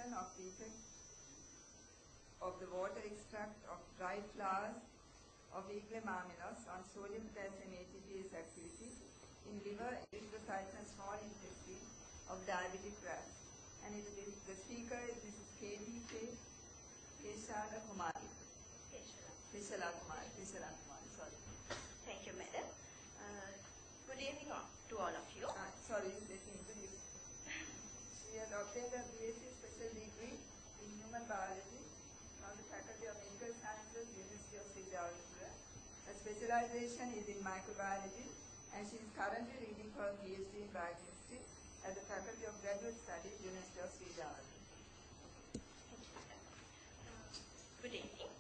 evaluation of the effect of the water extract of dried flowers of Aegle Marmelos on sodium potassium ATPase activity in liver, erythrocytes and small intestine of diabetic rats. And the speaker is Mrs. KDKP Kumari. Kumari, sorry. Thank you, madam. Good evening to all of you. Sorry, let me introduce. She has obtained a BSc Special Degree in Human Biology from the Faculty of Medical Sciences, University of Erythrocytes. Her specialization is in microbiology, and she is currently reading for a PhD in biochemistry at the Faculty of Graduate Studies, University of Erythrocytes. Good evening.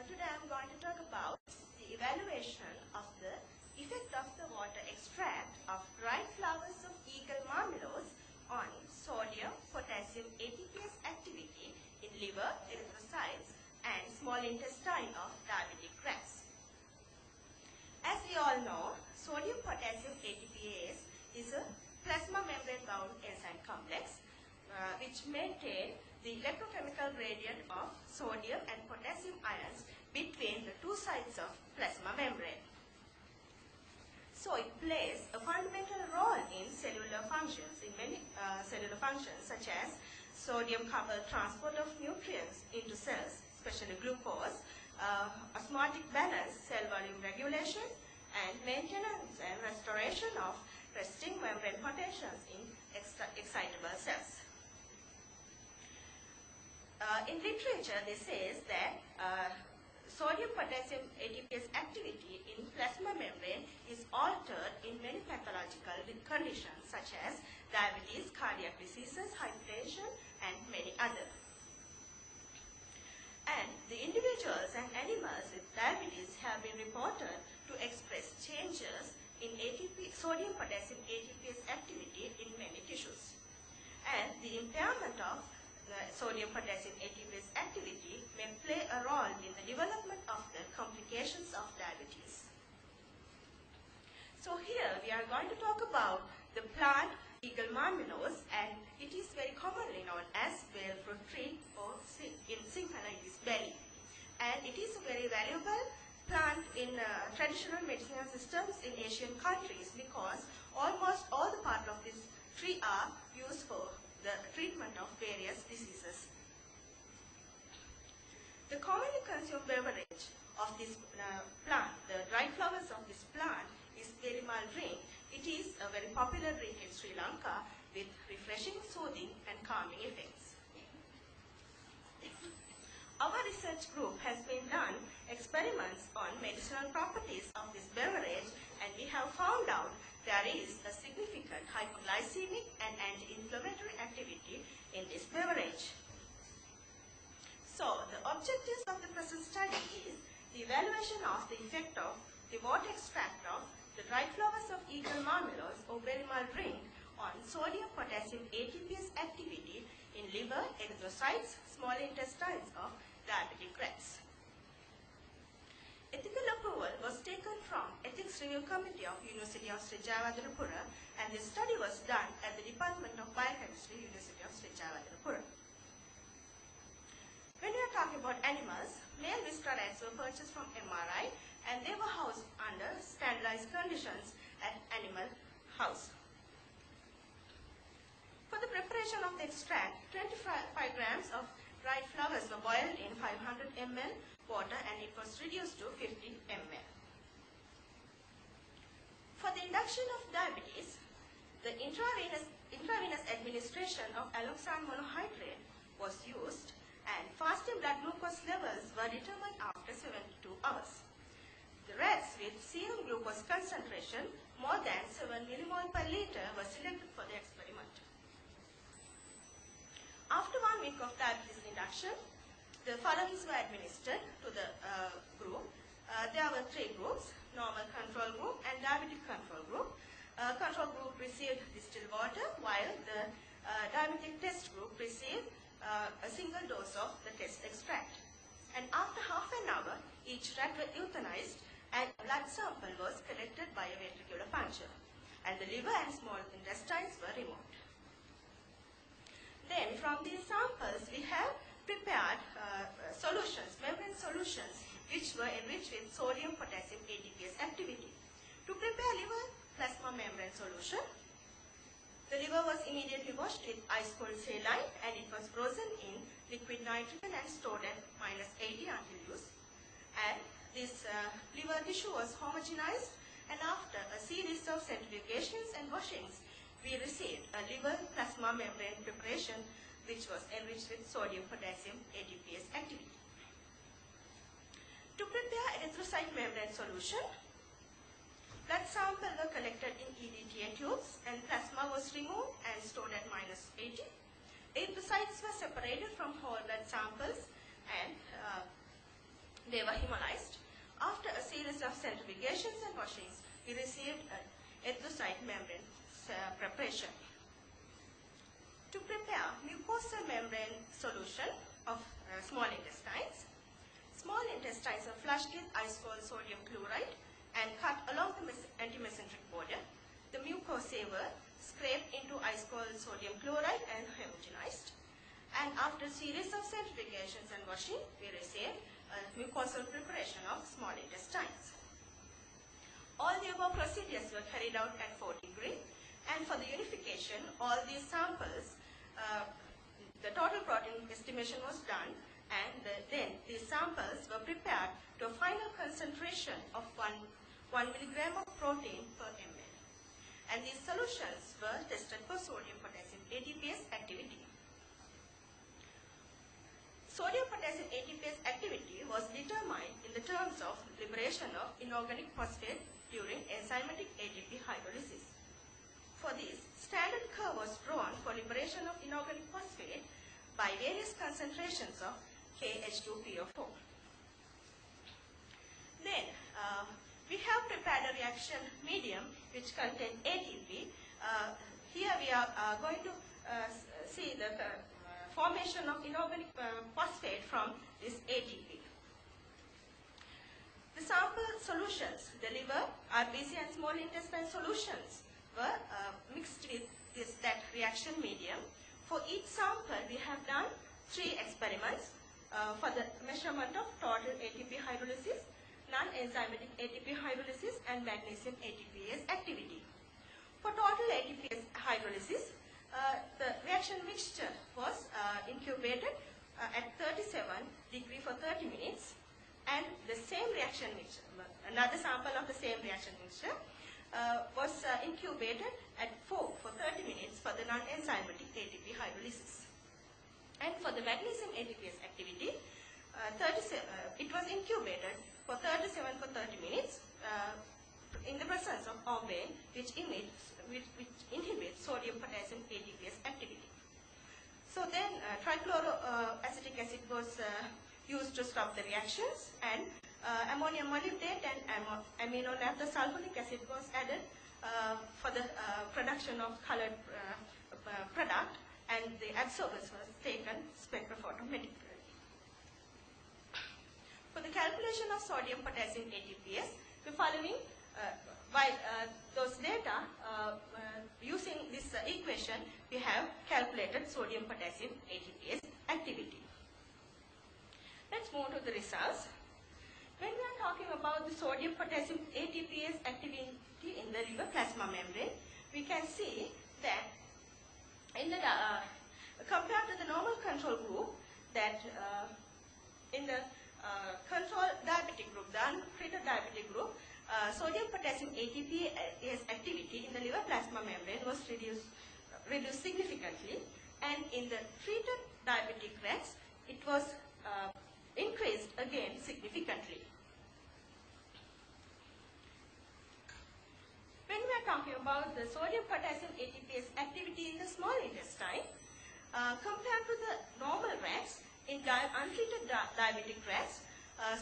Today I am going to talk about the evaluation of the effect of the water extract of dried flowers of Aegle Marmelos on sodium potassium ATPase activity in liver, erythrocytes and small intestine of diabetic rats. As we all know, sodium potassium ATPase is a plasma membrane bound enzyme complex which maintain the electrochemical gradient of sodium and potassium ions between the two sides of plasma membrane. So it plays a fundamental role in cellular functions, in many cellular functions such as sodium-coupled transport of nutrients into cells, especially glucose, osmotic balance, cell volume regulation, and maintenance and restoration of resting membrane potentials in excitable cells. In literature, this says that sodium-potassium ATPase activity in plasma membrane is altered in many pathological conditions such as diabetes, cardiac diseases, hypertension, and many others. And the individuals and animals with diabetes have been reported to express changes in sodium-potassium ATPase activity in many tissues. And the impairment of sodium-potassium ATPase activity may play a role in the development of the complications of diabetes. So here we are going to talk about the plant Aegle Marmelos, and it is very commonly known as whale fruit tree or in Sinhalese belly. And it is a very valuable plant in traditional medicinal systems in Asian countries because almost all the parts of this tree are used for the treatment of various diseases. The commonly consumed beverage of this plant, the dried flowers of this plant, is Verimal drink. It is a very popular drink in Sri Lanka with refreshing, soothing and calming effects. Our research group has been done experiments on medicinal properties of this beverage, and we have found out there is a significant hypoglycemic and anti-inflammatory activity in this beverage. So, the objectives of the present study is the evaluation of the effect of the water extract of the dried flowers of Aegle Marmelos or Verimal drink on sodium-potassium ATPase activity in liver, erythrocytes, small intestines of diabetic rats. Ethical approval was taken from Ethics Review Committee of University of Sri Jayawardhanapura, and this study was done at the Department of Biochemistry, University of Sri Jayawardhanapura. When we are talking about animals, male Vista rats were purchased from MRI, and they were housed under standardized conditions at animal house. For the preparation of the extract, 25 grams of dried flowers were boiled in 500 ml water, and it was reduced to 50 ml. For the induction of diabetes, the intravenous administration of alloxan monohydrate was used, and fasting blood glucose levels were determined after 72 hours. The rats with serum glucose concentration more than 7 millimole per liter were selected for the experiment. After 1 week of diabetes induction, the followings were administered to the group. There were 3 groups: normal control group and diabetic control group. Control group received distilled water, while the diabetic test group received a single dose of the test extract. And after half an hour, each rat was euthanized and a blood sample was collected by a ventricular puncture, and the liver and small intestines were removed. Then from these samples we have prepared solutions, membrane solutions, which were enriched with sodium potassium ATPase activity. To prepare liver plasma membrane solution, the liver was immediately washed with ice cold saline and it was frozen in liquid nitrogen and stored at -80 until use. And this liver tissue was homogenized, and after a series of centrifugations and washings, we received a liver plasma membrane preparation which was enriched with sodium potassium ATPase activity. To prepare erythrocyte membrane solution, blood samples were collected in EDTA tubes and plasma was removed and stored at -80. Erythrocytes were separated from whole blood samples and they were hemolyzed. After a series of centrifugations and washings, we received an erythrocyte membrane preparation. To prepare mucosal membrane solution of small intestines, small intestines are flushed with ice cold sodium chloride and cut along the antimesenteric border. The mucosae were scraped into ice cold sodium chloride and homogenized. And after a series of centrifugations and washing, we received a mucosal preparation of small intestines. All the above procedures were carried out at 4 degrees, and for the unification, all these samples, the total protein estimation was done, and then these samples were prepared to a final concentration of 1 milligram of protein per ml. And these solutions were tested for sodium potassium ATPase activity. Sodium potassium ATPase activity was determined in the terms of liberation of inorganic phosphate during enzymatic ATP hydrolysis. For this, standard curve was drawn for liberation of inorganic phosphate by various concentrations of KH2PO4. Then, we have prepared a reaction medium which contains ATP. Here we are going to see the formation of inorganic phosphate from this ATP. The sample solutions, the liver, RBC and small intestine solutions were mixed with that reaction medium. For each sample, we have done 3 experiments for the measurement of total ATP hydrolysis, non-enzymatic ATP hydrolysis, and magnesium ATPase activity. For total ATPase hydrolysis, the reaction mixture was incubated at 37 degrees for 30 minutes, and the same reaction mixture, another sample of the same reaction mixture, was incubated at 4 for 30 minutes for the non-enzymatic ATP hydrolysis. And for the magnesium ATPase activity, it was incubated for 37 for 30 minutes in the presence of organe which inhibits sodium potassium ATPase activity. So then trichloroacetic acid was used to stop the reactions, and ammonium molybdate and aminonaphthosulfonic acid was added for the production of colored product, and the absorbers was taken spectrophotometrically. For the calculation of sodium potassium ATPase, the following by those data, using this equation, we have calculated sodium potassium ATPase activity. Let's move to the results. When we are talking about the sodium potassium ATPase activity in the liver plasma membrane, we can see that in the compared to the normal control group, that in the control diabetic group, the untreated diabetic group, sodium potassium ATPase activity in the liver plasma membrane was reduced significantly, and in the treated diabetic rats, it was increased again significantly. When we are talking about the sodium potassium ATPase activity in the small intestine, compared to the normal rats, in untreated diabetic rats,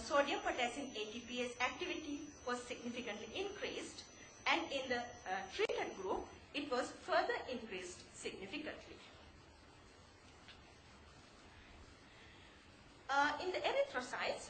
sodium potassium ATPase activity was significantly increased, and in the treated group, it was further increased significantly. In the erythrocytes,